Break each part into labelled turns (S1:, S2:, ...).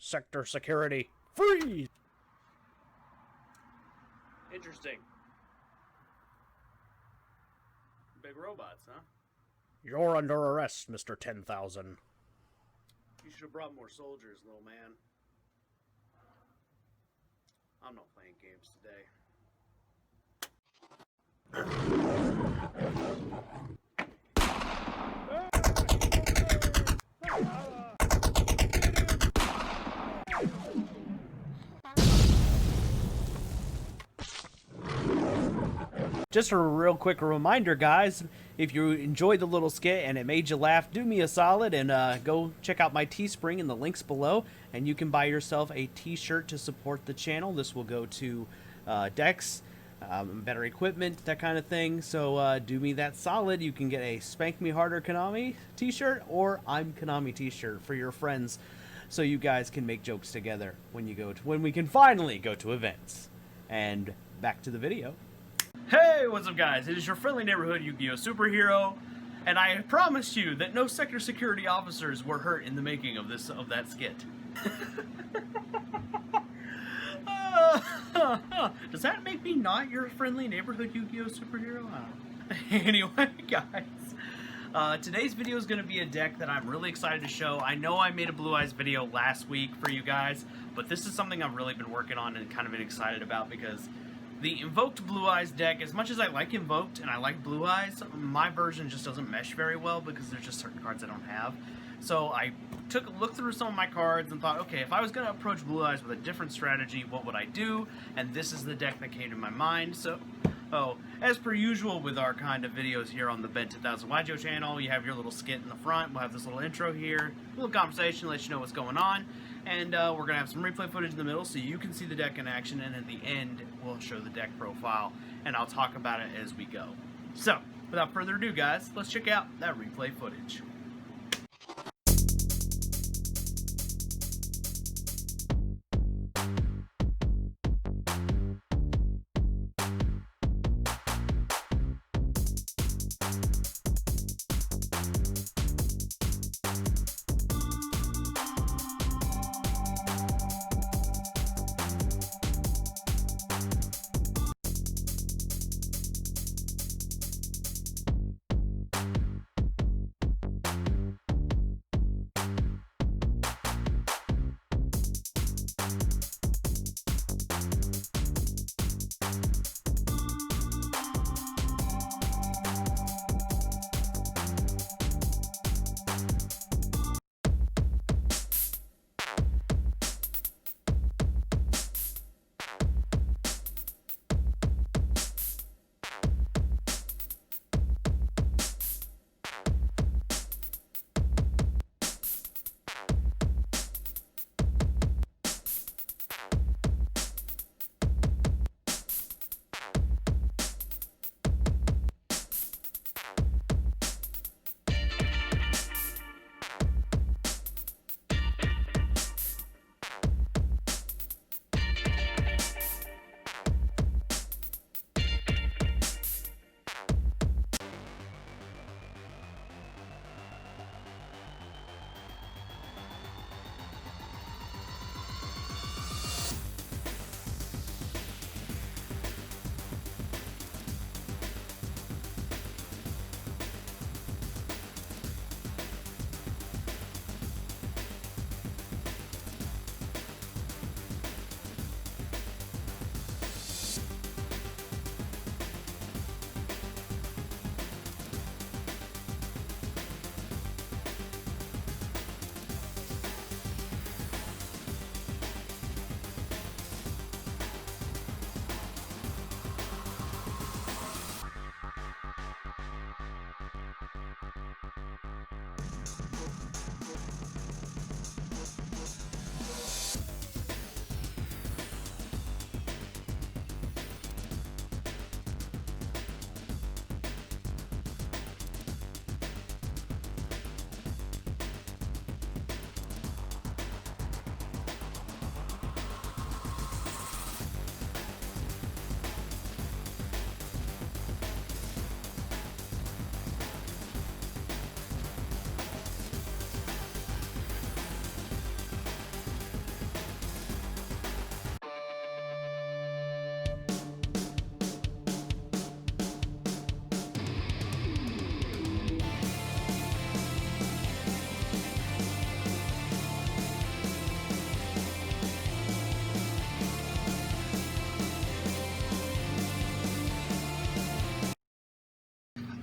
S1: Sector security, freeze!
S2: Interesting. Big robots, huh?
S1: You're under arrest, Mr. 10,000.
S2: You should have brought more soldiers, little man. I'm not playing games today.
S1: Just a real quick reminder, guys, if you enjoyed the little skit and it made you laugh, do me a solid and go check out my Teespring in the links below, and you can buy yourself a t-shirt to support the channel. This will go to decks, better equipment, that kind of thing. So do me that solid. You can get a Spank Me Harder Konami t-shirt or I'm Konami t-shirt for your friends, so you guys can make jokes together when we can finally go to events. And back to the video. Hey, what's up, guys? It is your friendly neighborhood Yu-Gi-Oh superhero, and I promised you that no sector security officers were hurt in the making of that skit. Does that make me not your friendly neighborhood Yu-Gi-Oh superhero? Anyway, guys, today's video is going to be a deck that I'm really excited to show. I know I made a Blue Eyes video last week for you guys, but this is something I've really been working on and kind of been excited about, because the Invoked Blue Eyes deck, as much as I like Invoked and I like Blue Eyes, my version just doesn't mesh very well because there's just certain cards I don't have. So I took a look through some of my cards and thought, okay, if I was going to approach Blue Eyes with a different strategy, what would I do? And this is the deck that came to my mind. So, as per usual with our kind of videos here on the Ben 10,000 yugioh channel, you have your little skit in the front. We'll have this little intro here, a little conversation, let you know what's going on. And we're going to have some replay footage in the middle so you can see the deck in action, and at the end, we'll show the deck profile, and I'll talk about it as we go. So, without further ado, guys, let's check out that replay footage.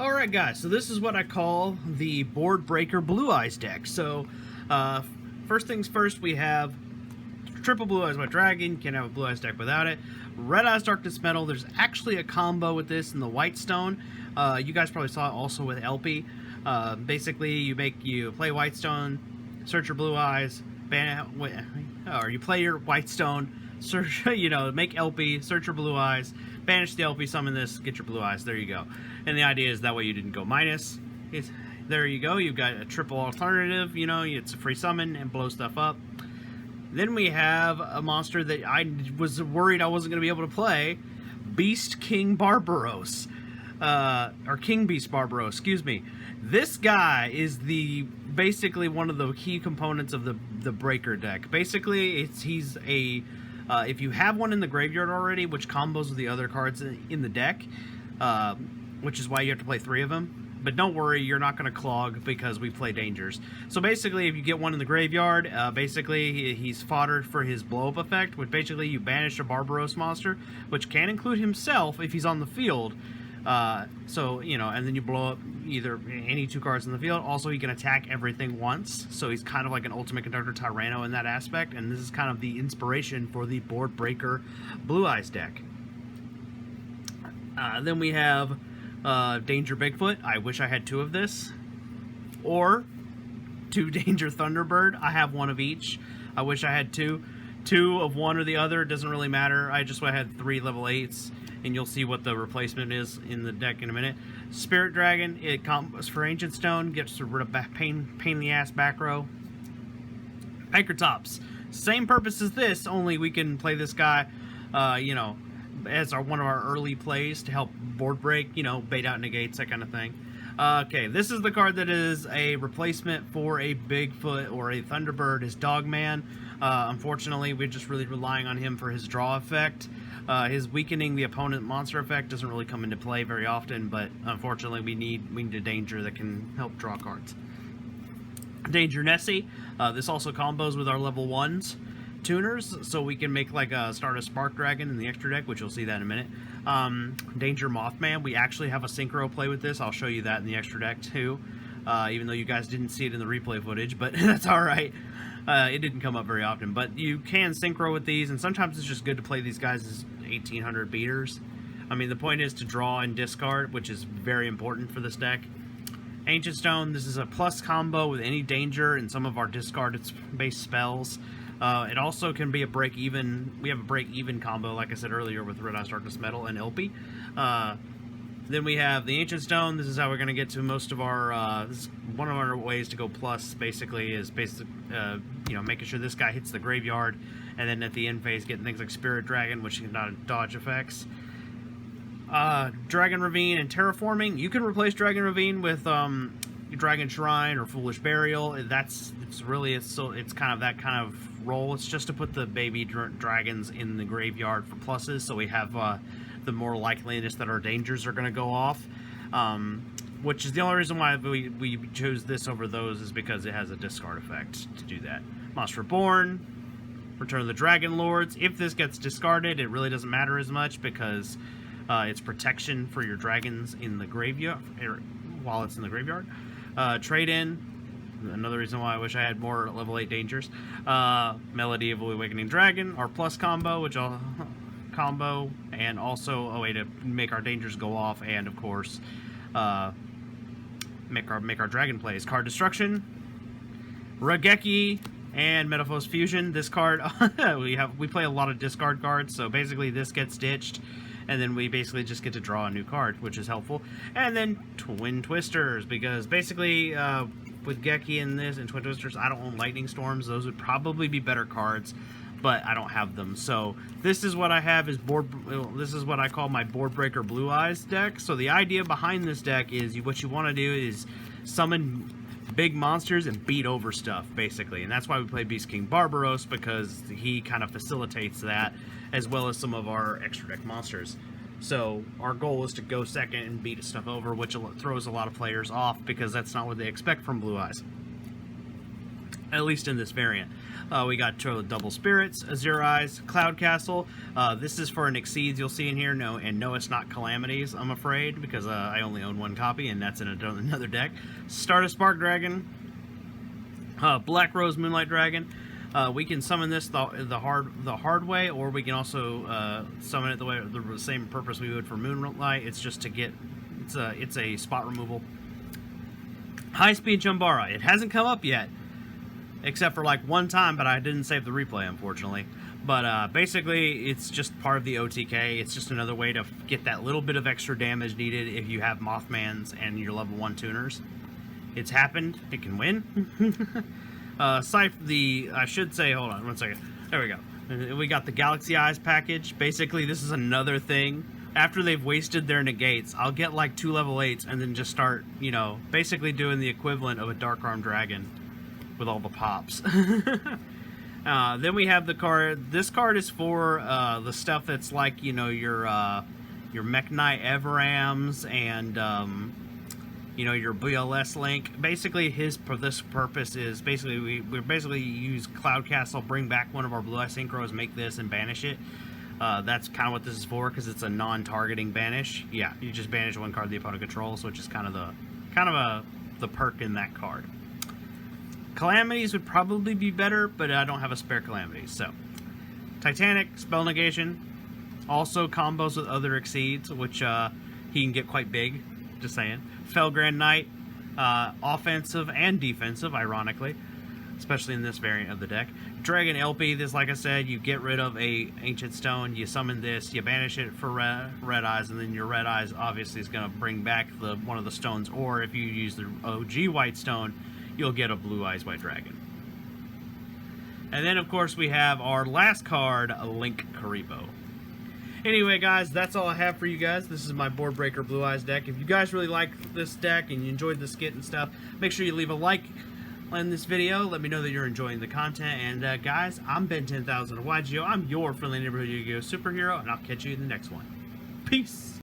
S1: Alright guys, so this is what I call the Board Breaker Blue Eyes deck. So, first things first, we have triple Blue Eyes White Dragon. Can't have a Blue Eyes deck without it. Red Eyes Darkness Metal. There's actually a combo with this in the White Stone. You guys probably saw it also with LP. Basically, you play White Stone, search your Blue Eyes, or you play your White Stone, search, make LP, search your Blue Eyes, banish the LP, summon this, get your Blue Eyes. There you go. And the idea is that way you didn't go minus. There you go. You've got a triple alternative. It's a free summon and blow stuff up. Then we have a monster that I was worried I wasn't going to be able to play, Beast King Barbaros. Or King Beast Barbaros, excuse me. This guy is basically one of the key components of the Breaker deck. Basically, he's a if you have one in the graveyard already, which combos with the other cards in the deck, which is why you have to play 3 of them. But don't worry, you're not going to clog because we play Dangers. So basically, if you get one in the graveyard, basically he's fodder for his blow-up effect, which basically you banish a Barbaros monster, which can include himself if he's on the field. And then you blow up either any 2 cards in the field. Also, he can attack everything once, so he's kind of like an Ultimate Conductor Tyranno in that aspect, and this is kind of the inspiration for the Board Breaker Blue Eyes deck. Then we have Danger Bigfoot. I wish I had 2 of this. Or 2 Danger Thunderbird. I have 1 of each. I wish I had 2. 2 of one or the other. It doesn't really matter. I just had 3 level 8s. And you'll see what the replacement is in the deck in a minute. Spirit Dragon. It combos for Ancient Stone. Gets rid of pain in the ass back row. Anchor-Tops. Same purpose as this. Only we can play this guy, as one of our early plays to help board break, bait out negates, that kind of thing. Okay, this is the card that is a replacement for a Bigfoot or a Thunderbird, is Dogman. Unfortunately, we're just really relying on him for his draw effect. His weakening the opponent monster effect doesn't really come into play very often, but unfortunately we need a Danger that can help draw cards. Danger Nessie. This also combos with our level 1s. Tuners, so we can make start a Spark Dragon in the extra deck, which you'll see that in a minute. Danger Mothman, we actually have a synchro play with this. I'll show you that in the extra deck too, even though you guys didn't see it in the replay footage, but that's alright. It didn't come up very often, but you can synchro with these, and sometimes it's just good to play these guys as 1800 beaters. I mean, the point is to draw and discard, which is very important for this deck. Ancient Stone, this is a plus combo with any Danger and some of our discarded base spells. It also can be a break-even. We have a break-even combo, like I said earlier, with Red Eyes Darkness Metal and LP. Then we have the Ancient Stone. This is how we're going to get to most of our... this is one of our ways to go plus, basically, is making sure this guy hits the graveyard, and then at the end phase, getting things like Spirit Dragon, which can dodge effects. Dragon Ravine and Terraforming. You can replace Dragon Ravine with Dragon Shrine or Foolish Burial. It's kind of that kind of role. It's just to put the baby dragons in the graveyard for pluses, so we have the more likeliness that our Dangers are going to go off. Which is the only reason why we chose this over those, is because it has a discard effect to do that. Monster Reborn, Return of the Dragon Lords. If this gets discarded, it really doesn't matter as much because it's protection for your dragons in the graveyard while it's in the graveyard. Trade-in. Another reason why I wish I had more level 8 Dangers. Melody of Awakening Dragon, our plus combo, which I'll combo, and also a way to make our Dangers go off, and of course, make our dragon plays. Card Destruction, Raigeki, and Metaphos Fusion. This card, we play a lot of discard cards, so basically this gets ditched, and then we basically just get to draw a new card, which is helpful. And then Twin Twisters, because basically with Geki in this and Twin Twisters, I don't own Lightning Storms. Those would probably be better cards, but I don't have them. So this is what I have is this is what I call my Board Breaker Blue Eyes deck. So the idea behind this deck is what you want to do is summon big monsters and beat over stuff, basically. And that's why we play Beast King Barbaros, because he kind of facilitates that, as well as some of our extra deck monsters. So our goal is to go second and beat stuff over, which throws a lot of players off because that's not what they expect from Blue Eyes. at least in this variant. We got Double Spirits, Azure Eyes, Cloud Castle. This is for an Exceeds you'll see in here. No, it's not Calamities, I'm afraid, because I only own one copy, and that's in another deck. Stardust Spark Dragon, Black Rose Moonlight Dragon. We can summon this the hard way, or we can also summon it the same purpose we would for Moonlight. It's just to get it's a spot removal. High Speed Jumbara. It hasn't come up yet, except for like one time, but I didn't save the replay, unfortunately. But basically, it's just part of the OTK. It's just another way to get that little bit of extra damage needed if you have Mothmans and your level 1 tuners. It's happened. It can win. I should say, hold on one second. There we go. We got the Galaxy Eyes package. Basically, this is another thing. After they've wasted their negates, I'll get like 2 level 8s and then just start, you know, basically doing the equivalent of a Dark Arm Dragon with all the pops. Then we have the card. This card is for the stuff that's like, you know, your Mech Knight Everams and you know, your BLS Link. Basically, this purpose is basically we basically use Cloud Castle, bring back one of our Blue Eye Synchros, make this, and banish it. That's kind of what this is for, because it's a non-targeting banish. Yeah, you just banish one card the opponent controls, which is kind of the perk in that card. Calamities would probably be better, but I don't have a spare Calamities. So, Titanic, Spell Negation, also combos with other Exceeds, which he can get quite big. Just saying. Felgrand Knight, offensive and defensive, ironically, especially in this variant of the deck. Dragon LP, this, like I said, you get rid of a Ancient Stone, you summon this, you banish it for Red Eyes, and then your Red Eyes obviously is going to bring back one of the stones, or if you use the OG White Stone, you'll get a Blue Eyes White Dragon. And then, of course, we have our last card, Link Karibo. Anyway, guys, that's all I have for you guys. This is my Board Breaker Blue Eyes deck. If you guys really like this deck and you enjoyed the skit and stuff, make sure you leave a like on this video. Let me know that you're enjoying the content. And, guys, I'm Ben 10,000 of yugioh. I'm your friendly neighborhood Yu-Gi-Oh! Superhero, and I'll catch you in the next one. Peace!